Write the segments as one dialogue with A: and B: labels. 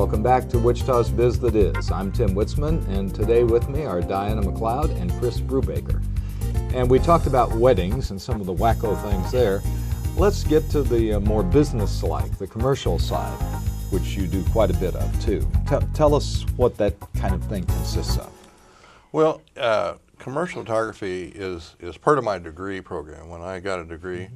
A: Welcome back to Wichita's Biz That Is. I'm Tim Witzman, and today with me are Diana McLeod and Chris Brubaker. And we talked about weddings and some of the wacko things there. Let's get to the more business-like, the commercial side, which you do quite a bit of too. Tell us what that kind of thing consists of.
B: Well, commercial photography is part of my degree program. When I got a degree,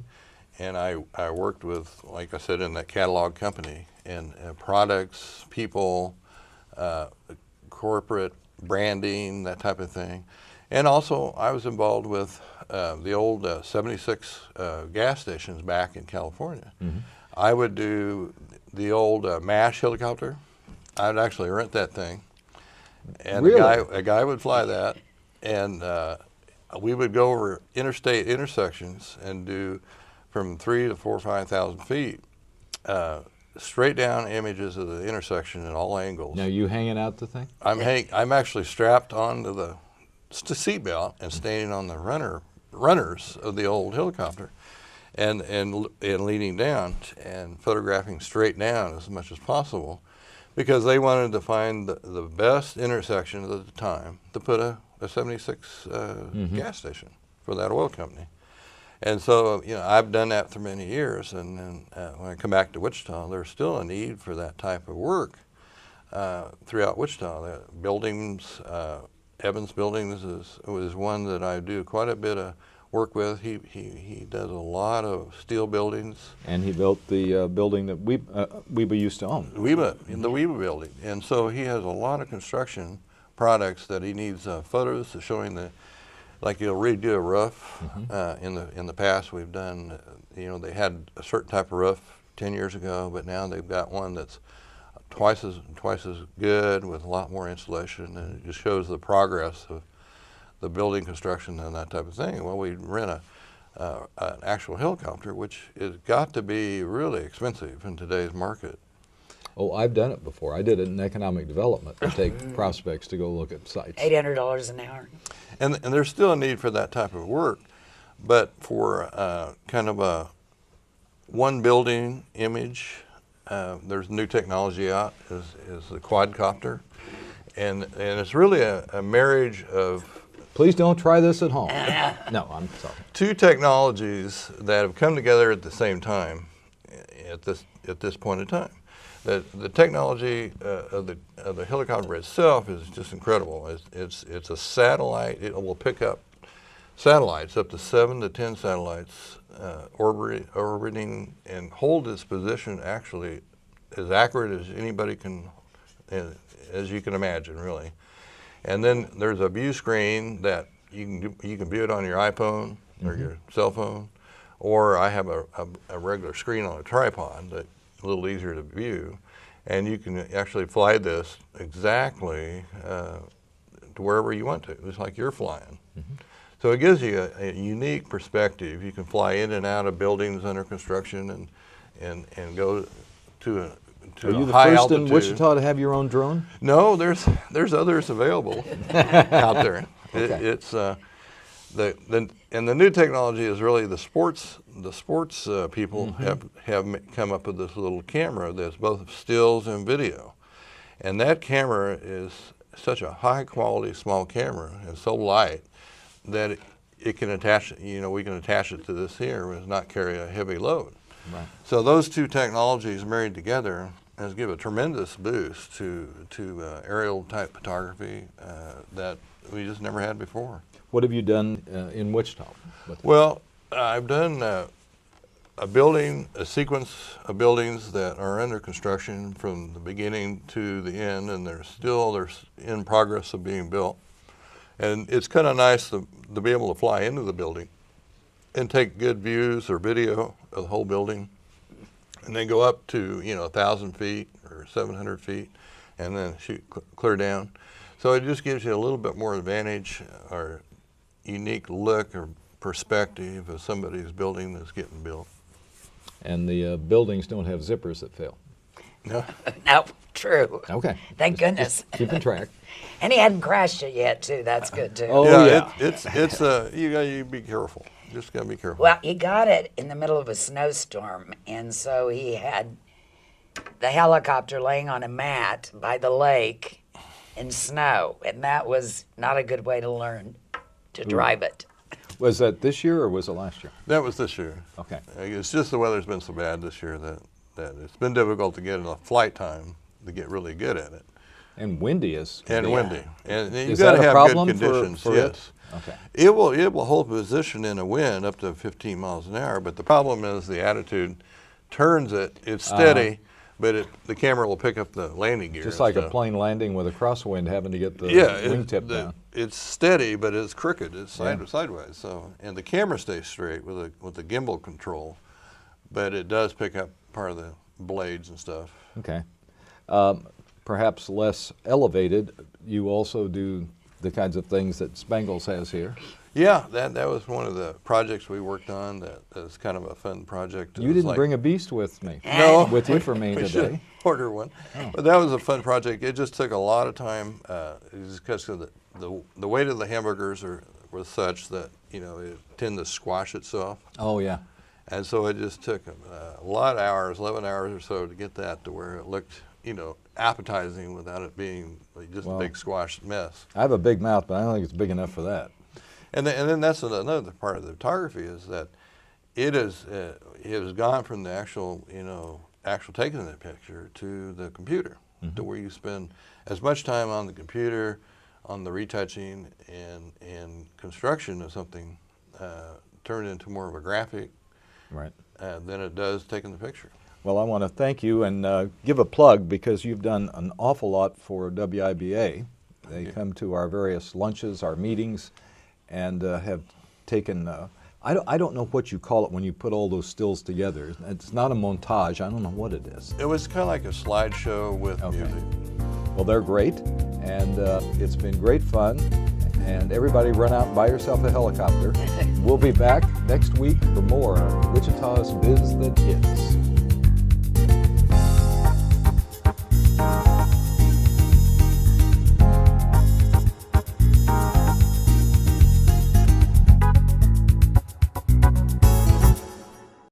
B: and I worked with, like I said, in that catalog company, and products, people, corporate branding, that type of thing. And also I was involved with the old 76 gas stations back in California. I would do the old MASH helicopter. I'd actually rent that thing. And
A: Really?
B: a guy would fly that, and we would go over interstate intersections and do from 3,000 to 4,000 or 5,000 feet, straight down images of the intersection at all angles.
A: Now you hanging out the thing?
B: I'm actually strapped onto the seatbelt and standing on the runners of the old helicopter, and leaning down and photographing straight down as much as possible, because they wanted to find the best intersection at the time to put a 76 gas station for that oil company. And so, you know, I've done that for many years, and then when I come back to Wichita, there's still a need for that type of work throughout Wichita. The buildings, Evans Buildings was one that I do quite a bit of work with. He does a lot of steel buildings.
A: And he built the building that Weeba used to own.
B: In the Weeba building. And so he has a lot of construction products that he needs photos showing the, like you'll redo a roof. In the past we've done, you know, they had a certain type of roof 10 years ago, but now they've got one that's twice as good with a lot more insulation, and it just shows the progress of the building construction and that type of thing. Well, we rent an actual helicopter, which has got to be really expensive in today's market.
A: Oh, I've done it before. I did it in economic development to take prospects to go look at sites.
C: $800 an hour.
B: And there's still a need for that type of work, but for kind of a one building image, there's new technology out, is the quadcopter, and it's really a marriage of.
A: Please don't try this at home. No, I'm sorry.
B: Two technologies that have come together at the same time, at this point in time. The technology of the helicopter itself is just incredible. It's a satellite. It will pick up satellites, up to 7 to 10 satellites, orbiting and hold its position actually as accurate as anybody can, as you can imagine, really. And then there's a view screen that you can view it on your iPhone or your cell phone, or I have a regular screen on a tripod that a little easier to view, and you can actually fly this exactly to wherever you want to. It's like you're flying. So it gives you a unique perspective. You can fly in and out of buildings under construction and go to a high altitude.
A: Are you the first in Wichita to have your own drone?
B: No, there's others available out there.
A: Okay.
B: And the new technology is really the sports people have come up with this little camera that's both stills and video, and that camera is such a high quality small camera and so light that it can attach. You know, we can attach it to this here and not carry a heavy load.
A: Right.
B: So those two technologies married together has given a tremendous boost to aerial type photography that we just never had before.
A: What have you done in Wichita?
B: Well, I've done a sequence of buildings that are under construction from the beginning to the end, and they're in progress of being built. And it's kind of nice to be able to fly into the building and take good views or video of the whole building, and then go up to 1,000 feet or 700 feet, and then shoot clear down. So it just gives you a little bit more advantage or unique look or perspective of somebody's building that's getting built.
A: And the buildings don't have zippers that fail.
B: No.
C: No, true.
A: Okay.
C: Thank goodness.
A: Keeping track.
C: And he hadn't crashed it yet, too. That's good, too.
A: Oh,
B: yeah,
A: yeah.
B: it's you gotta be careful. Just gotta be careful.
C: Well, he got it in the middle of a snowstorm, and so he had the helicopter laying on a mat by the lake in snow, and that was not a good way to learn to drive it.
A: Was that this year or was it last year?
B: That was this year.
A: Okay.
B: It's just the weather's been so bad this year that it's been difficult to get enough flight time to get really good at it.
A: And windy is.
B: And windy. And you've
A: Is
B: got
A: that
B: to
A: a
B: have
A: problem
B: good conditions.
A: for
B: yes.
A: it? Okay.
B: It will hold position in a wind up to 15 miles an hour, but the problem is the attitude turns it. It's steady, but the camera will pick up the landing gear.
A: Just
B: and
A: like a
B: stuff.
A: plane landing with a crosswind having to get the wingtip down.
B: It's steady, but it's crooked. It's sideways. So, and the camera stays straight with the gimbal control, but it does pick up part of the blades and stuff.
A: Okay. Perhaps less elevated, you also do the kinds of things that Spangles has here.
B: Yeah, that was one of the projects we worked on. That was kind of a fun project.
A: You didn't bring a beast with me.
B: No,
A: with you for me
B: we
A: today.
B: should order one. But that was a fun project. It just took a lot of time because of the weight of the hamburgers was such that it tend to squash itself.
A: Oh yeah.
B: And so it just took a lot of hours, 11 hours or so, to get that to where it looked appetizing without it being just a big squashed mess.
A: I have a big mouth, but I don't think it's big enough for that.
B: And then that's another part of the photography is that it has gone from the actual taking of the picture to the computer, to where you spend as much time on the computer, on the retouching and construction of something, turned into more of a graphic,
A: right?
B: Than it does taking the picture.
A: Well, I want to thank you and give a plug because you've done an awful lot for WIBA. They come to our various lunches, our meetings, and have taken, I don't know what you call it when you put all those stills together. It's not a montage. I don't know what it is.
B: It was kind of like a slideshow with music.
A: Well, they're great, and it's been great fun. And everybody run out and buy yourself a helicopter. We'll be back next week for more of Wichita's Biz That Hits.